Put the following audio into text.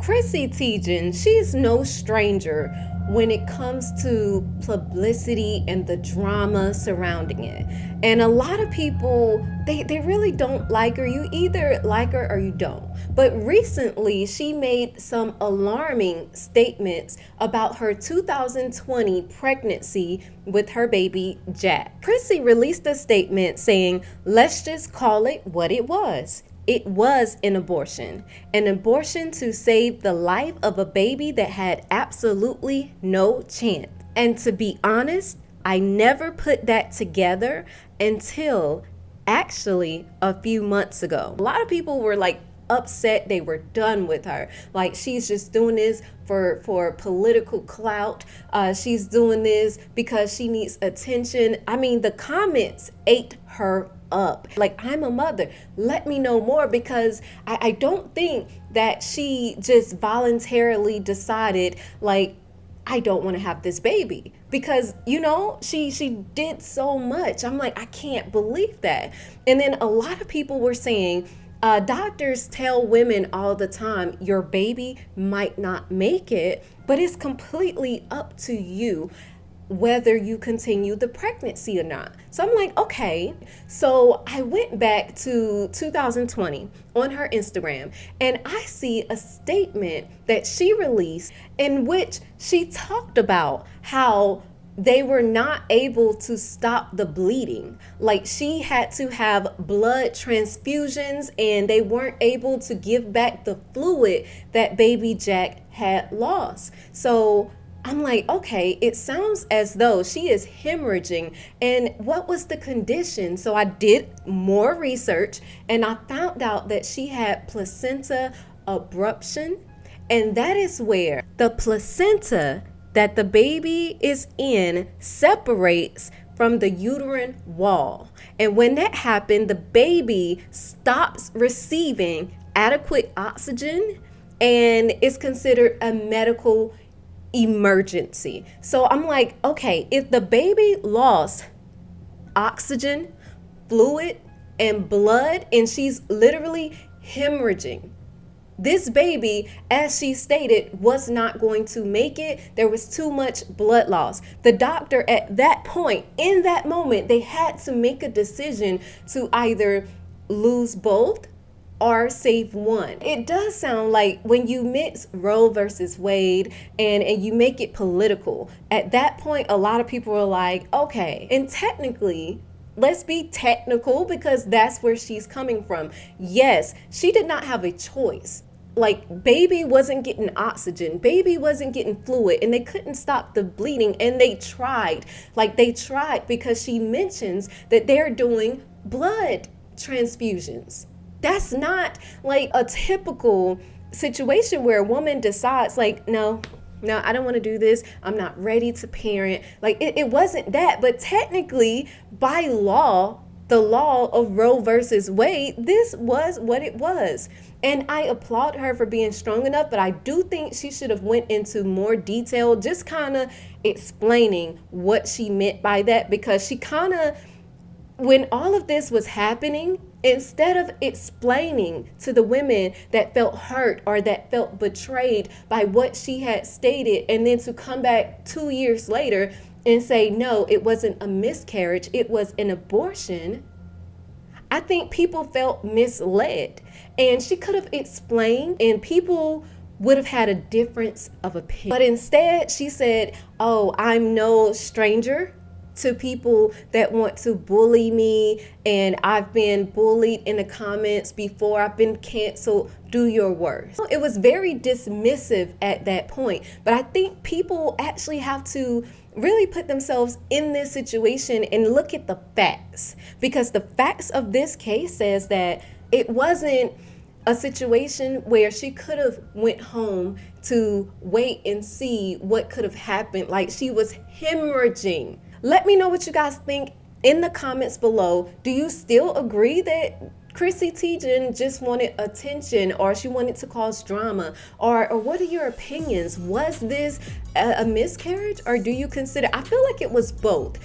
Chrissy Teigen, she's no stranger when it comes to publicity and the drama surrounding it. And a lot of people, they really don't like her. You either like her or you don't. But recently, she made some alarming statements about her 2020 pregnancy with her baby, Jack. Chrissy released a statement saying, "Let's just call it what it was. It was an abortion to save the life of a baby that had absolutely no chance. And to be honest, I never put that together until actually a few months ago." A lot of people were upset. They were done with her. Like, she's just doing this for political clout. She's doing this because she needs attention. I mean, the comments ate her up. Like, I'm a mother, let me know more, because I don't think that she just voluntarily decided, like, I don't want to have this baby, because she did so much. I'm like, I can't believe that. And then a lot of people were saying, doctors tell women all the time, your baby might not make it, but it's completely up to you whether you continue the pregnancy or not. So I'm like, okay. So I went back to 2020 on her Instagram, and I see a statement that she released in which she talked about how they were not able to stop the bleeding. Like, she had to have blood transfusions, and they weren't able to give back the fluid that baby Jack had lost. So I'm like, okay, it sounds as though she is hemorrhaging. And what was the condition? So I did more research, and I found out that she had placenta abruption. And that is where the placenta that the baby is in separates from the uterine wall. And when that happened, the baby stops receiving adequate oxygen and is considered a medical emergency. So I'm like, okay, if the baby lost oxygen, fluid, and blood, and she's literally hemorrhaging, this baby, as she stated, was not going to make it. There was too much blood loss. The doctor at that point, in that moment, they had to make a decision to either lose both or save one. It does sound like when you mix Roe versus Wade and you make it political, at that point, a lot of people are like, okay, and technically, let's be technical, because that's where she's coming from. Yes, she did not have a choice. Like, baby wasn't getting oxygen, baby wasn't getting fluid, and they couldn't stop the bleeding. And they tried because she mentions that they're doing blood transfusions. That's not like a typical situation where a woman decides, like, no, I don't want to do this. I'm not ready to parent. Like, it wasn't that. But technically, by law, the law of Roe versus Wade, this was what it was. And I applaud her for being strong enough, but I do think she should have went into more detail, just kind of explaining what she meant by that, because she kind of, when all of this was happening, instead of explaining to the women that felt hurt or that felt betrayed by what she had stated, and then to come back 2 years later and say, no, it wasn't a miscarriage, it was an abortion, I think people felt misled. And she could have explained, and people would have had a difference of opinion. But instead, she said, oh, I'm no stranger to people that want to bully me, and I've been bullied in the comments before, I've been canceled, do your worst. It was very dismissive at that point, but I think people actually have to really put themselves in this situation and look at the facts, because the facts of this case says that it wasn't a situation where she could have went home to wait and see what could have happened. Like, she was hemorrhaging. Let me know what you guys think in the comments below. Do you still agree that Chrissy Teigen just wanted attention, or she wanted to cause drama, or what are your opinions? Was this a miscarriage, or do you consider, I feel like it was both.